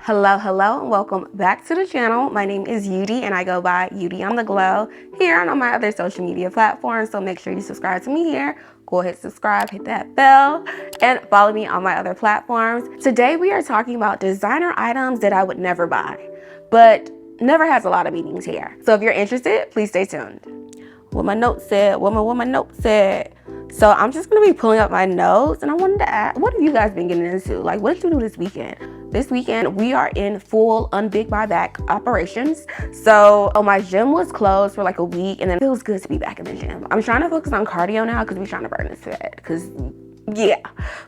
Hello, and welcome back to the channel. My name is Udy, and I go by UdyOnTheGlo here and on my other social media platforms. So make sure you subscribe to me here. Go ahead, subscribe, hit that bell, and follow me on my other platforms. Today we are talking about designer items that I would never buy, but never has a lot of meanings here. So if you're interested, please stay tuned. What my notes said, what my notes said. So I'm just gonna be pulling up my notes, and I wanted to ask, what have you guys been getting into? Like, what did you do this weekend? This weekend, we are in full unbig my back operations. So my gym was closed for like a week, and then it feels good to be back in the gym. I'm trying to focus on cardio now because we're trying to burn this fat. Because yeah,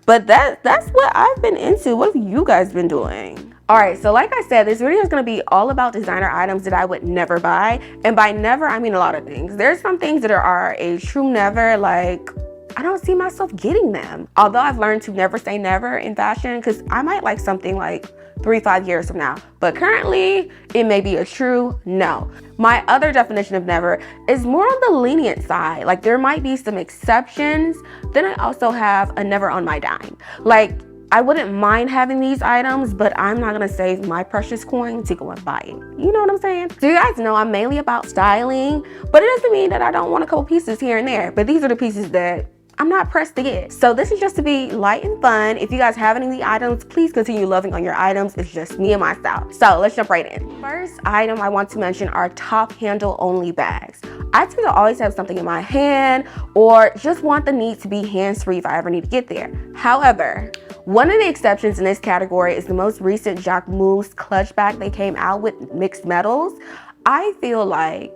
but that's what I've been into. What have you guys been doing? All right, so like I said, this video is going to be all about designer items that I would never buy. And by never, I mean a lot of things. There's some things that are a true never, like I don't see myself getting them. Although I've learned to never say never in fashion, because I might like something like 3-5 years from now. But currently, it may be a true no. My other definition of never is more on the lenient side. Like, there might be some exceptions. Then I also have a never on my dime. Like, I wouldn't mind having these items, but I'm not gonna save my precious coin to go and buy it. You know what I'm saying? So you guys know I'm mainly about styling, but it doesn't mean that I don't want a couple pieces here and there. But these are the pieces that I'm not pressed to get. So this is just to be light and fun. If you guys have any of the items, please continue loving on your items. It's just me and my style. So let's jump right in. First item I want to mention are top handle only bags. I tend to always have something in my hand or just want the need to be hands-free if I ever need to get there. However, one of the exceptions in this category is the most recent Jacquemus clutch bag they came out with, mixed metals. I feel like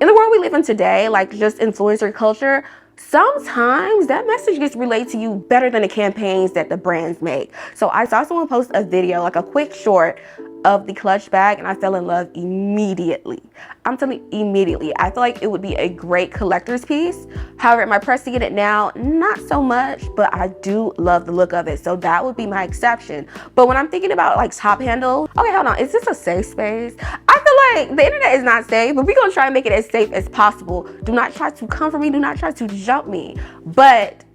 in the world we live in today, like just influencer culture, sometimes that message gets relayed to you better than the campaigns that the brands make. So I saw someone post a video, like a quick short of the clutch bag, and I fell in love immediately. I'm telling you, immediately. I feel like it would be a great collector's piece. However, am I pressed to get it now? Not so much, but I do love the look of it. So that would be my exception. But when I'm thinking about like top handle, okay, hold on, is this a safe space? I feel like the internet is not safe, but we're gonna try and make it as safe as possible. Do not try to come for me, do not try to jump me. But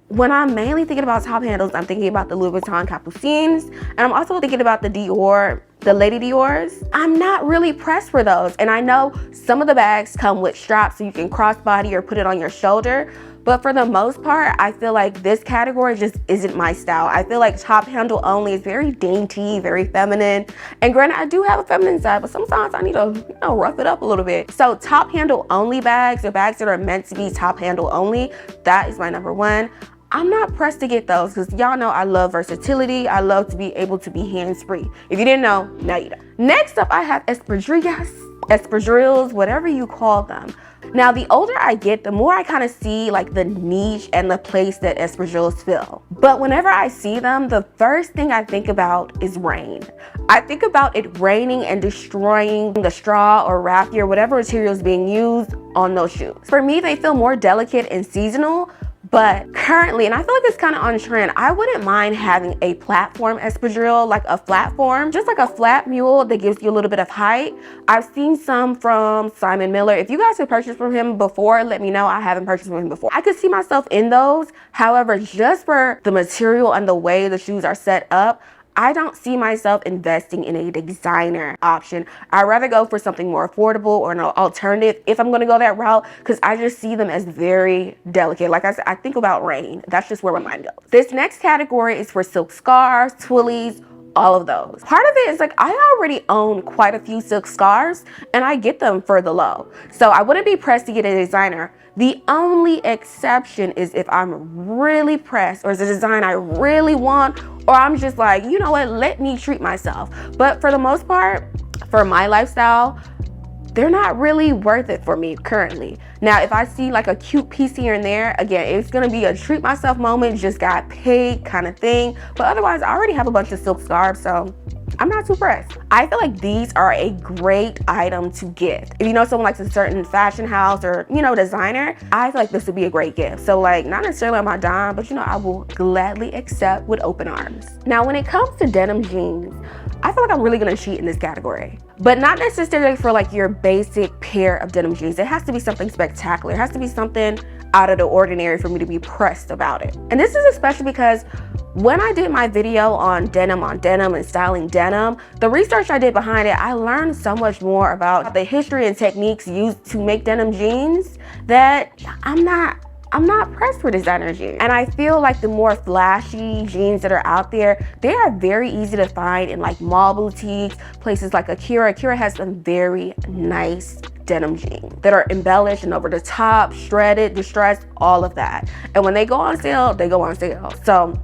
when I'm mainly thinking about top handles, I'm thinking about the Louis Vuitton Capucines, and I'm also thinking about the Dior, the Lady Dior's. I'm not really pressed for those. And I know some of the bags come with straps so you can crossbody or put it on your shoulder. But for the most part, I feel like this category just isn't my style. I feel like top handle only is very dainty, very feminine. And granted, I do have a feminine side, but sometimes I need to, rough it up a little bit. So top handle only bags, or bags that are meant to be top handle only, that is my number one. I'm not pressed to get those because y'all know I love versatility. I love to be able to be hands-free. If you didn't know, now you know. Next up, I have espadrilles, whatever you call them. Now, the older I get, the more I kind of see like the niche and the place that espadrilles fill. But whenever I see them, the first thing I think about is rain. I think about it raining and destroying the straw or raffia or whatever material is being used on those shoes. For me, they feel more delicate and seasonal. But currently, and I feel like it's kind of on trend, I wouldn't mind having a platform espadrille, like a flat form, just like a flat mule that gives you a little bit of height. I've seen some from Simon Miller. If you guys have purchased from him before, let me know. I haven't purchased from him before. I could see myself in those. However, just for the material and the way the shoes are set up, I don't see myself investing in a designer option. I'd rather go for something more affordable or an alternative if I'm gonna go that route, because I just see them as very delicate. Like I said, I think about rain. That's just where my mind goes. This next category is for silk scarves, twillies, all of those. Part of it is like I already own quite a few silk scarves and I get them for the low. So I wouldn't be pressed to get a designer. The only exception is if I'm really pressed or it's a design I really want, or I'm just like, you know what, let me treat myself. But for the most part, for my lifestyle, they're not really worth it for me currently. Now, if I see like a cute piece here and there, again, it's gonna be a treat myself moment, just got paid kind of thing. But otherwise, I already have a bunch of silk scarves, so I'm not too pressed. I feel like these are a great item to gift. If you know someone likes a certain fashion house or, designer, I feel like this would be a great gift. So like, not necessarily on my dime, but I will gladly accept with open arms. Now, when it comes to denim jeans, I feel like I'm really gonna cheat in this category, but not necessarily for like your basic pair of denim jeans. It has to be something spectacular. It has to be something out of the ordinary for me to be pressed about it. And this is especially because When I did my video on denim and styling denim, the research I did behind it, I learned so much more about the history and techniques used to make denim jeans that I'm not pressed for designer jeans. And I feel like the more flashy jeans that are out there, they are very easy to find in like mall boutiques, places like Akira. Akira has some very nice denim jeans that are embellished and over the top, shredded, distressed, all of that. And when they go on sale, they go on sale. So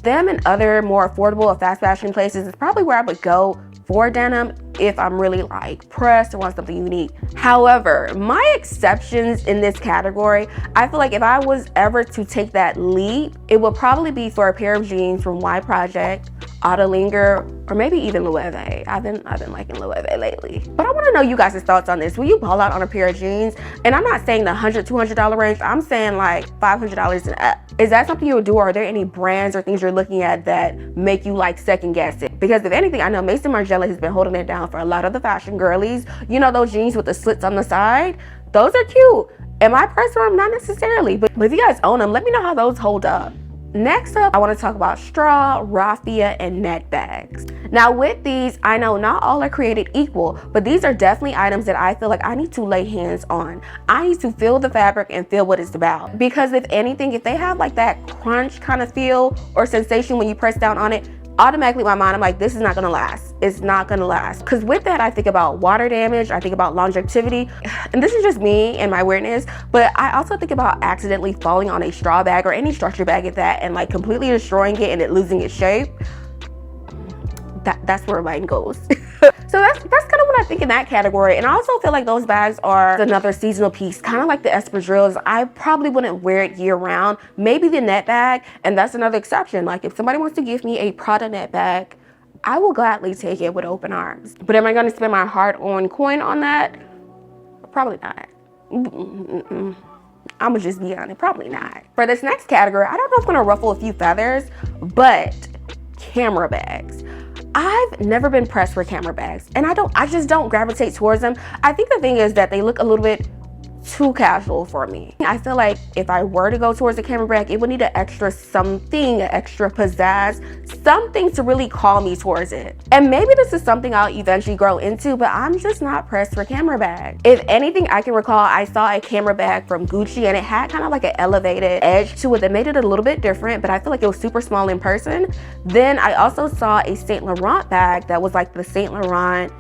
them and other more affordable or fast fashion places is probably where I would go for denim if I'm really like pressed or want something unique. However, my exceptions in this category, I feel like if I was ever to take that leap, it would probably be for a pair of jeans from Y Project, Linger, or maybe even Loewe. I've been liking Loewe lately. But I want to know you guys' thoughts on this. Will you ball out on a pair of jeans? And I'm not saying the $100, $200 range. I'm saying like $500 and up. Is that something you would do, or are there any brands or things you're looking at that make you like second guess it? Because if anything, I know Mason Margiela has been holding it down for a lot of the fashion girlies. You know those jeans with the slits on the side? Those are cute. Am I pressed for them? Not necessarily. But if you guys own them, let me know how those hold up. Next up, I want to talk about straw, raffia, and net bags. Now with these, I know not all are created equal, but these are definitely items that I feel like I need to lay hands on. I need to feel the fabric and feel what it's about. Because if anything, if they have like that crunch kind of feel or sensation when you press down on it, automatically in my mind, I'm like, this is not gonna last. It's not gonna last. Because with that, I think about water damage, I think about longevity, and this is just me and my weirdness, but I also think about accidentally falling on a straw bag or any structure bag at that and like completely destroying it and it losing its shape. That's where mine goes. So that's kind of what I think in that category. And I also feel like those bags are another seasonal piece, kind of like the espadrilles. I probably wouldn't wear it year round. Maybe the net bag, and that's another exception. Like if somebody wants to give me a Prada net bag, I will gladly take it with open arms. But am I going to spend my hard-earned coin on that? Probably not. I'm gonna just be honest, probably not. For this next category, I don't know if I'm gonna ruffle a few feathers, but camera bags. I've never been pressed for camera bags, and I just don't gravitate towards them. I think the thing is that they look a little bit too casual for me. I feel like if I were to go towards a camera bag, it would need an extra something, an extra pizzazz, something to really call me towards it. And maybe this is something I'll eventually grow into, but I'm just not pressed for camera bags. If anything, I can recall I saw a camera bag from Gucci and it had kind of like an elevated edge to it that made it a little bit different, but I feel like it was super small in person. Then I also saw a Saint Laurent bag that was like the Saint Laurent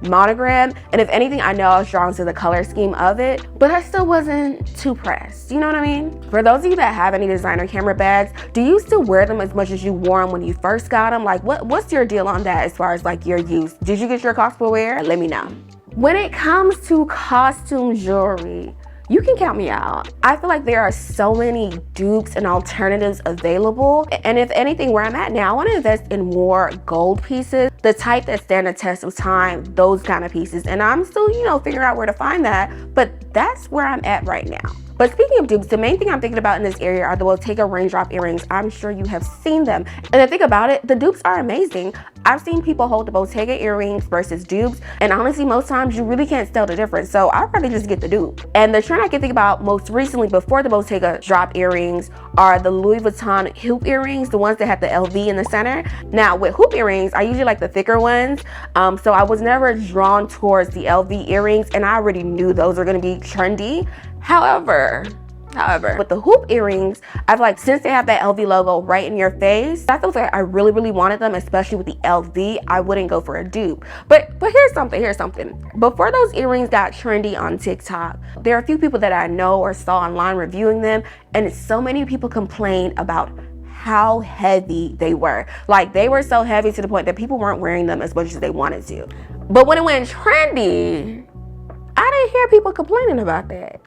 monogram, and if anything, I know I was drawn to the color scheme of it, but I still wasn't too pressed. You know what I mean? For those of you that have any designer camera bags, do you still wear them as much as you wore them when you first got them? Like what's your deal on that as far as like your use? Did you get your cosplay wear? Let me know. When it comes to costume jewelry, you can count me out. I feel like there are so many dupes and alternatives available. And if anything, where I'm at now, I want to invest in more gold pieces, the type that stand the test of time, those kind of pieces. And I'm still, figuring out where to find that, but that's where I'm at right now. But speaking of dupes, the main thing I'm thinking about in this area are the Bottega raindrop earrings. I'm sure you have seen them. And the thing about it, the dupes are amazing. I've seen people hold the Bottega earrings versus dupes, and honestly, most times you really can't tell the difference. So I'd rather just get the dupe. And the trend I can think about most recently before the Bottega drop earrings are the Louis Vuitton hoop earrings, the ones that have the LV in the center. Now with hoop earrings, I usually like the thicker ones. So I was never drawn towards the LV earrings, and I already knew those were gonna be trendy. However, with the hoop earrings, I feel like since they have that LV logo right in your face, I feel like I really, really wanted them, especially with the LV. I wouldn't go for a dupe. But here's something. Before those earrings got trendy on TikTok, there are a few people that I know or saw online reviewing them, and so many people complained about how heavy they were. Like they were so heavy to the point that people weren't wearing them as much as they wanted to. But when it went trendy, I didn't hear people complaining about that.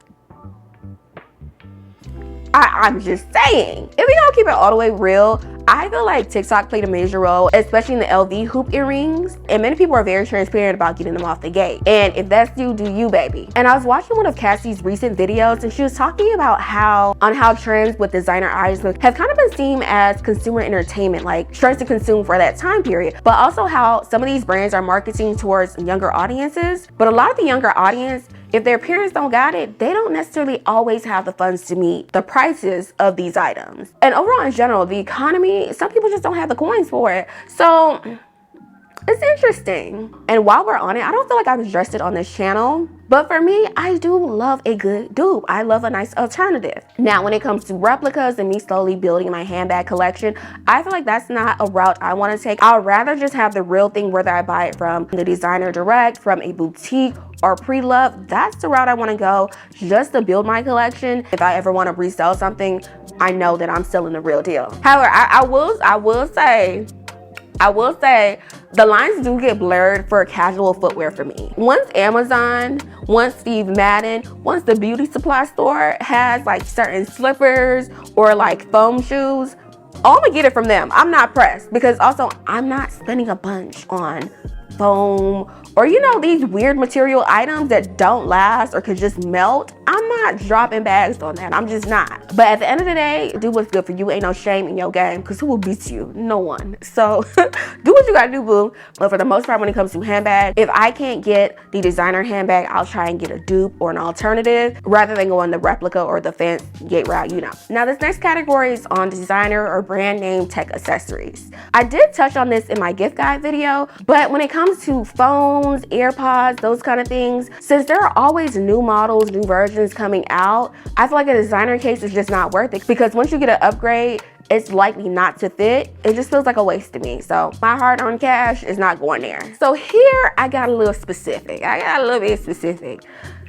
I'm just saying, if we don't keep it all the way real, I feel like TikTok played a major role, especially in the LV hoop earrings. And many people are very transparent about getting them off the gate. And if that's you, do you, baby. And I was watching one of Cassie's recent videos, and she was talking about how trends with designer items have kind of been seen as consumer entertainment, like trends to consume for that time period. But also how some of these brands are marketing towards younger audiences. But a lot of the younger audience if their parents don't got it, they don't necessarily always have the funds to meet the prices of these items. And overall, in general, the economy, some people just don't have the coins for it. So it's interesting. And while we're on it, I don't feel like I've addressed it on this channel, but for me, I do love a good dupe. I love a nice alternative. Now, when it comes to replicas and me slowly building my handbag collection, I feel like that's not a route I want to take. I'd rather just have the real thing, whether I buy it from the designer direct, from a boutique, or pre-love. That's the route I want to go, just to build my collection. If I ever want to resell something, I know that I'm still in the real deal. However, I will say the lines do get blurred for casual footwear for me. Once Amazon, once Steve Madden, once the beauty supply store has like certain slippers or like foam shoes, I'm gonna get it from them. I'm not pressed, because also I'm not spending a bunch on foam or, you know, these weird material items that don't last or could just melt. I'm not dropping bags on that. I'm just not. But at the end of the day, do what's good for you. Ain't no shame in your game, because who will beat you? No one. So do what you gotta do, boo. But for the most part, when it comes to handbags, if I can't get the designer handbag, I'll try and get a dupe or an alternative rather than going the replica or the fancy gate route, you know. Now, this next category is on designer or brand name tech accessories. I did touch on this in my gift guide video, but when it comes to phones, AirPods, those kind of things, since there are always new models, new versions coming out, I feel like a designer case is just not worth it, because once you get an upgrade, it's likely not to fit. It just feels like a waste to me. So my hard-earned cash is not going there. So here I got a little specific.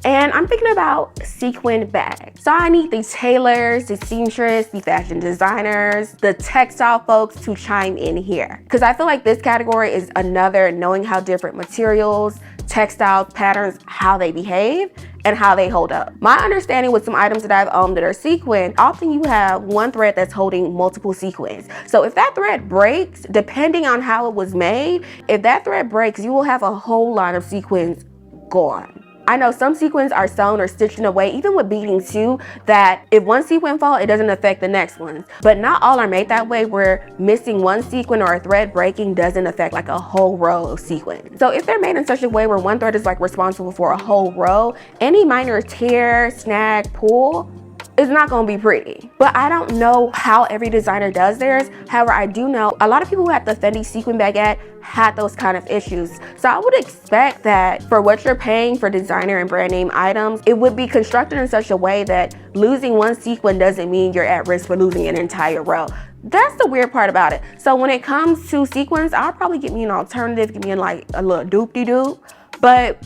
And I'm thinking about sequin bags. So I need the tailors, the seamstress, the fashion designers, the textile folks to chime in here, because I feel like this category is another knowing how different materials, textiles, patterns, how they behave and how they hold up. My understanding with some items that I've owned that are sequin, often you have one thread that's holding multiple sequins. So if that thread breaks, depending on how it was made, if that thread breaks, you will have a whole line of sequins gone. I know some sequins are sewn or stitched in a way, even with beading too, that if one sequin falls, it doesn't affect the next ones. But not all are made that way, where missing one sequin or a thread breaking doesn't affect like a whole row of sequins. So if they're made in such a way where one thread is like responsible for a whole row, any minor tear, snag, pull, it's not gonna be pretty. But I don't know how every designer does theirs. However, I do know a lot of people who have the Fendi sequin baguette had those kind of issues. So I would expect that for what you're paying for designer and brand name items, it would be constructed in such a way that losing one sequin doesn't mean you're at risk for losing an entire row. That's the weird part about it. So when it comes to sequins, I'll probably get me an alternative, get me like a little doop-de-doop. But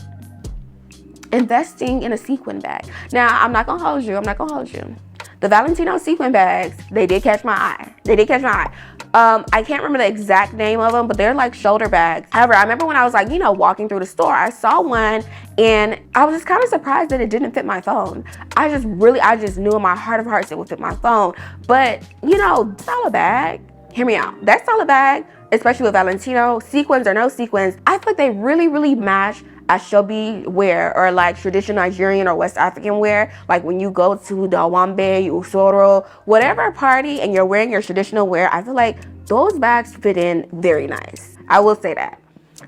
investing in a sequin bag. Now, I'm not gonna hold you. The Valentino sequin bags, they did catch my eye. I can't remember the exact name of them, but they're like shoulder bags. However, I remember when I was like, you know, walking through the store, I saw one and I was just kind of surprised that it didn't fit my phone. I just knew in my heart of hearts it would fit my phone. But, you know, that's all a bag. Hear me out. That's all a bag, especially with Valentino, sequins or no sequins. I feel like they really, really match Ashobi wear, or like traditional Nigerian or West African wear. Like when you go to the Wambe, Usoro, whatever party and you're wearing your traditional wear, I feel like those bags fit in very nice. I will say that.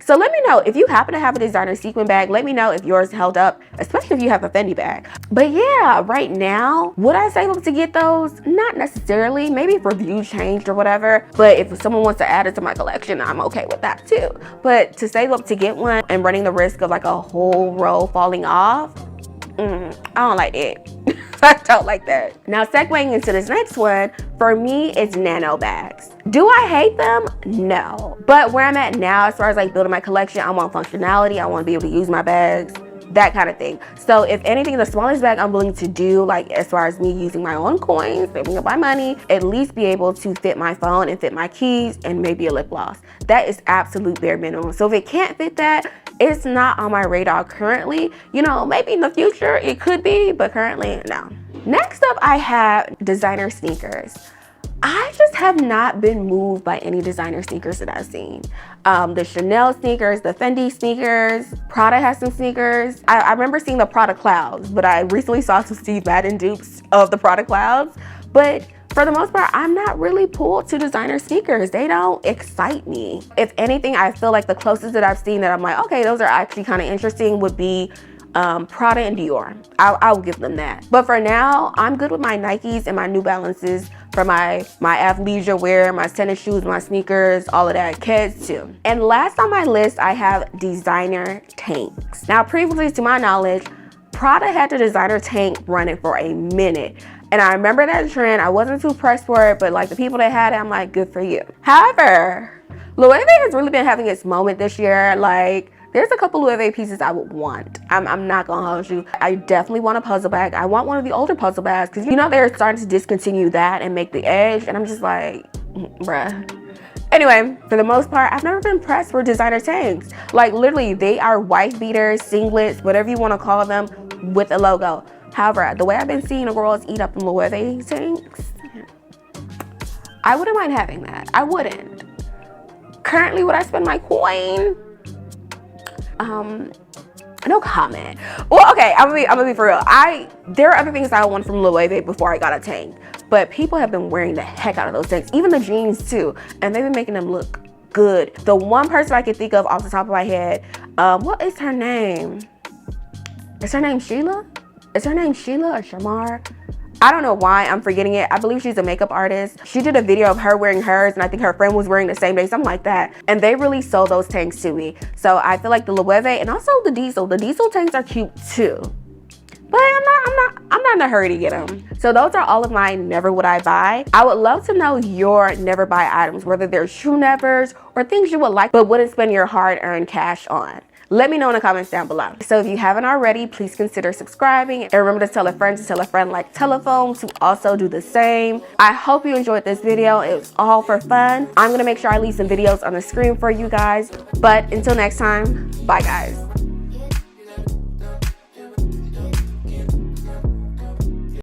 So let me know if you happen to have a designer sequin bag. Let me know if yours held up, especially if you have a Fendi bag. But yeah, right now, would I save up to get those? Not necessarily. Maybe if reviews changed or whatever. But if someone wants to add it to my collection, I'm okay with that too. But to save up to get one and running the risk of like a whole row falling off, I don't like it. I don't like that. Now, segueing into this next one, for me, it's nano bags. Do I hate them? No. But where I'm at now, as far as like building my collection, I want functionality. I want to be able to use my bags, that kind of thing. So if anything, the smallest bag I'm willing to do, like as far as me using my own coins, saving up my money, at least be able to fit my phone and fit my keys and maybe a lip gloss. That is absolute bare minimum. So if it can't fit that, it's not on my radar currently. You know, maybe in the future it could be, but currently, no. Next up, I have designer sneakers. I just have not been moved by any designer sneakers that I've seen. The Chanel sneakers, the Fendi sneakers, Prada has some sneakers. I remember seeing the Prada Clouds, but I recently saw some Steve Madden dupes of the Prada Clouds. But for the most part, I'm not really pulled to designer sneakers. They don't excite me. If anything, I feel like the closest that I've seen that I'm like, okay, those are actually kind of interesting would be Prada and Dior. I will give them that. But for now, I'm good with my Nikes and my New Balances for my athleisure wear, my tennis shoes, my sneakers, all of that. Kids too. And last on my list, I have designer tanks. Now, previously to my knowledge, Prada had the designer tank running for a minute. And I remember that trend. I wasn't too pressed for it, but like the people that had it, I'm like, good for you. However, Loewe has really been having its moment this year. Like, there's a couple Loewe pieces I would want. I'm not gonna hold you. I definitely want a puzzle bag. I want one of the older puzzle bags because you know they're starting to discontinue that and make the edge, and I'm just like, bruh. Anyway, for the most part, I've never been pressed for designer tanks. Like literally, they are wife beaters, singlets, whatever you want to call them, with a logo. However, the way I've been seeing the girls eat up in Loewe tanks, I wouldn't mind having that. I wouldn't. Currently, would I spend my coin? No comment. Well, okay, I'm gonna be for real. There are other things I want from Loewe before I got a tank, but people have been wearing the heck out of those tanks, even the jeans too, and they've been making them look good. The one person I can think of off the top of my head, what is her name? Is her name Sheila? Is her name Sheila or Shamar? I don't know why I'm forgetting it. I believe she's a makeup artist. She did a video of her wearing hers, and I think her friend was wearing the same day, something like that. And they really sold those tanks to me. So I feel like the Loewe and also the diesel tanks are cute too. But I'm not in a hurry to get them. So those are all of my never would I buy. I would love to know your never buy items, whether they're true nevers or things you would like but wouldn't spend your hard-earned cash on. Let me know in the comments down below. So if you haven't already, please consider subscribing. And remember to tell a friend like telephone to also do the same. I hope you enjoyed this video. It was all for fun. I'm gonna make sure I leave some videos on the screen for you guys. But until next time, bye guys.